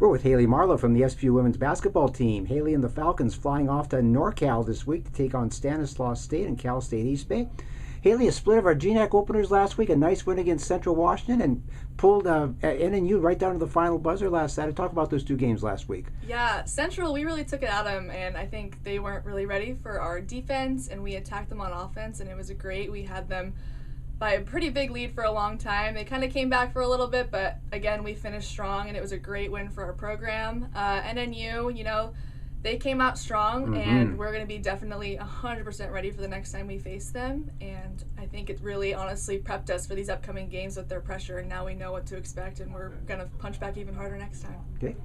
We're with Hailey Marlow from the SPU women's basketball team. Hailey and the Falcons flying off to NorCal this week to take on Stanislaus State and Cal State East Bay. Hailey, a split of our GNAC openers last week, a nice win against Central Washington, and pulled NNU right down to the final buzzer last Saturday. Talk about those two games last week. Yeah, Central, we really took it at them, and I think they weren't really ready for our defense, and we attacked them on offense, and it was great. We had them by a pretty big lead for a long time. They kind of came back for a little bit, but again, we finished strong, and it was a great win for our program. NNU, they came out strong, and we're going to be definitely 100% ready for the next time we face them. And I think it really honestly prepped us for these upcoming games with their pressure, and now we know what to expect, and we're going to punch back even harder next time. Okay.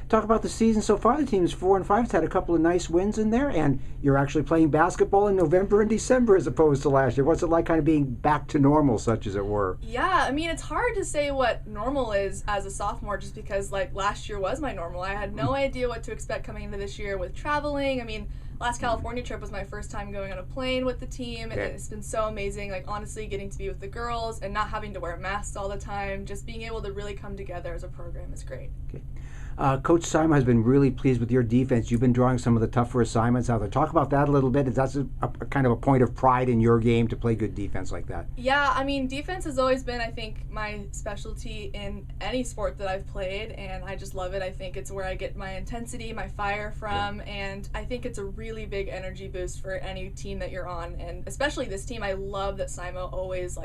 Talk about the season so far. The team is 4-5. It's had a couple of nice wins in there, and you're actually playing basketball in November and December as opposed to last year. What's it like kind of being back to normal, such as it were? Yeah, I mean, it's hard to say what normal is as a sophomore just because, last year was my normal. I had no idea what to expect coming into this year with traveling. I mean, last California trip was my first time going on a plane with the team, and it's been so amazing, honestly, getting to be with the girls and not having to wear masks all the time. Just being able to really come together as a program is great. Okay. Coach Simon has been really pleased with your defense. You've been drawing some of the tougher assignments out there. Talk about that a little bit. That's a kind of a point of pride in your game to play good defense like that. Yeah, I mean, defense has always been, I think, my specialty in any sport that I've played, and I just love it. I think it's where I get my intensity, my fire from, and I think it's a really big energy boost for any team that you're on, and especially this team. I love that Simo always,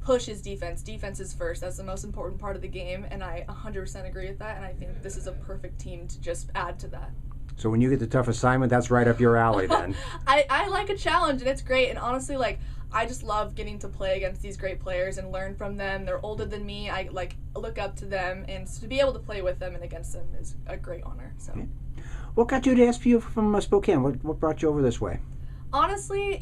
pushes defense. Defense is first. That's the most important part of the game, and I 100% agree with that, and I think this is a perfect team to just add to that. So when you get the tough assignment, that's right up your alley then. I like a challenge, and it's great, and honestly, I just love getting to play against these great players and learn from them. They're older than me. I look up to them, and to be able to play with them and against them is a great honor. So, okay. What got you to SPU from Spokane? What brought you over this way? Honestly,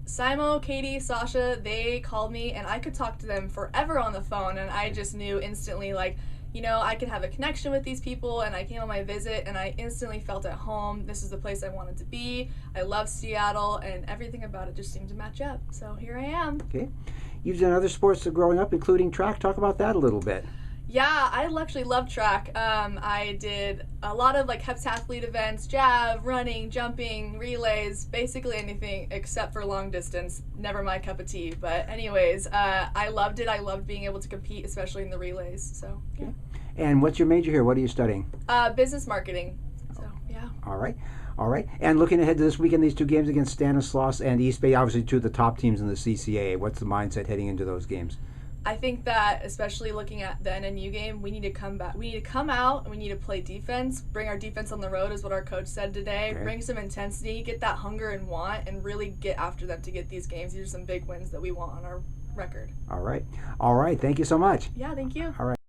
Simo, Katie, Sasha, they called me, and I could talk to them forever on the phone, and I just knew instantly, I could have a connection with these people, and I came on my visit, and I instantly felt at home. This is the place I wanted to be. I love Seattle, and everything about it just seemed to match up. So here I am. Okay. You've done other sports growing up, including track. Talk about that a little bit. Yeah, I actually love track. I did a lot of heptathlete events, jav, running, jumping, relays, basically anything except for long distance. Never my cup of tea. But anyways, I loved it. I loved being able to compete, especially in the relays. So, yeah. Okay. And what's your major here? What are you studying? Business marketing. So, yeah. All right. All right. And looking ahead to this weekend, these two games against Stanislaus and East Bay, obviously two of the top teams in the CCAA. What's the mindset heading into those games? I think that, especially looking at the NNU game, we need to come back. We need to come out and we need to play defense. Bring our defense on the road is what our coach said today. Okay. Bring some intensity, get that hunger and want, and really get after them to get these games. These are some big wins that we want on our record. All right. All right. Thank you so much. Yeah, thank you. All right.